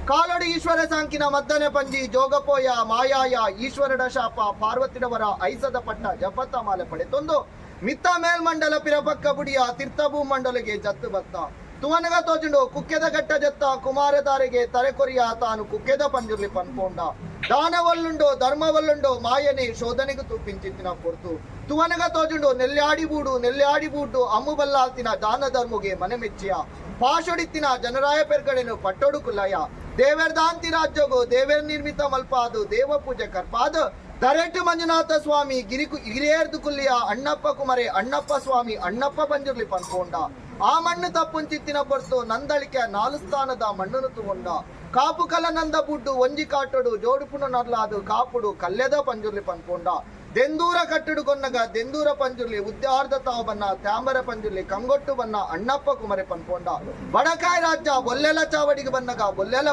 ಕಾಲೋಡಿ ಈಶ್ವರ ಸಾಂಕಿನ ಮದ್ದನೆ ಪಂಜಿ ಜೋಗಪೋಯ ಮಾಯಾಯ ಈಶ್ವರಡ ಶಾಪ ಪಾರ್ವತಿಡವರ ಐಸದ ಪಟ್ಟ ಜಪತ ಮಾಲೆ ಪಡೆತೊಂದು ಮಿತ್ತ ಮೇಲ್ಮಂಡಲ ಪಿರಪಕ್ಕ ಬುಡಿಯ ತೀರ್ಥಭೂ ಮಂಡಲಿಗೆ ಜತ್ತು ಬತ್ತ ತುವನಗ ತೋಜುಂಡು ಕುಕ್ಕೆದ ಗಟ್ಟ ಜತ್ತ ಕುಮಾರದಾರಿಗೆ ತರೆಕೊರಿಯ ತಾನು ಕುಕ್ಕೆದ ಪಂಜುರ್ಲಿ ಪನ್ಪೋಂಡ ದಾನವಲ್ಲುಂಡು ಧರ್ಮವಲ್ಲುಂಡು ಮಾಯನೆ ಶೋಧನೆಗೆ ತೂಪಿಂಚಿತ್ತಿನ ಕೊರ್ತು ತುವನಗ ತೋಜುಂಡು ನೆಲ್ಲಾಡಿ ಬೂಡು ಅಮ್ಮು ಬಲ್ಲಾಲ್ತಿನ ದಾನ ಧರ್ಮುಗೆ ಮನೆ ಮೆಚ್ಚಿಯ ಪಾಶೊಡಿತ್ತಿನ ಜನರಾಯ ಪೆರ್ಗಡೆನು ಪಟ್ಟೊಡು ಕುಲ್ಲಯ ದೇವರ ದಾಂತಿ ರಾಜ್ಯಗೋ ದೇವರ ನಿರ್ಮಿತ ಮಲ್ಪಾದು ದೇವ ಪೂಜೆ ಕರ್ಪಾದು ದರೆಟ್ಟು ಮಂಜುನಾಥ ಸ್ವಾಮಿ ಗಿರಿಯೇರ್ದು ಕುಲ್ಲಿಯ ಅಣ್ಣಪ್ಪ ಕುಮರೆ ಅಣ್ಣಪ್ಪ ಸ್ವಾಮಿ ಅಣ್ಣಪ್ಪ ಬಂಜುರ್ಲಿ ಪನ್ಕೊಂಡ ಆ ಮಣ್ಣು ತಪ್ಪುಂಚಿತ್ತಿನ ಬರ್ತು ನಂದಳಿಕೆ 4 ಸ್ಥಾನದ ಮಣ್ಣನ್ನು ತಗೊಂಡ ಕಾಪು ಕಲ ನಂದ ಬುಡ್ಡು ಒಂಜಿ ಕಾಟೊಡು ಜೋಡುಪುಣ ನರ್ಲಾದು ಕಾಪುಡು ಕಲ್ಲೆದ ಪಂಜುರ್ಲಿ ಪನ್ಕೊಂಡ ದೆಂದೂರ ಕಟ್ಟುಡು ಕೊನ್ನಗ ದೆಂದೂರ ಪಂಜುರ್ಲಿ ಉದ್ಯಾರ್ಧ ತಾವು ಬನ್ನ ತ್ಯಾಂಬರ ಪಂಜುರ್ಲಿ ಕಂಗೊಟ್ಟು ಬನ್ನ ಅಣ್ಣಪ್ಪ ಕುಮರೆ ಪನ್ಕೊಂಡ ಬಡಕಾಯಿ ರಾಜ್ಯ ಬೊಲ್ಲೆಲ ಚಾವಡಿಗೆ ಬನ್ನಗ ಬೊಲ್ಲೆಲ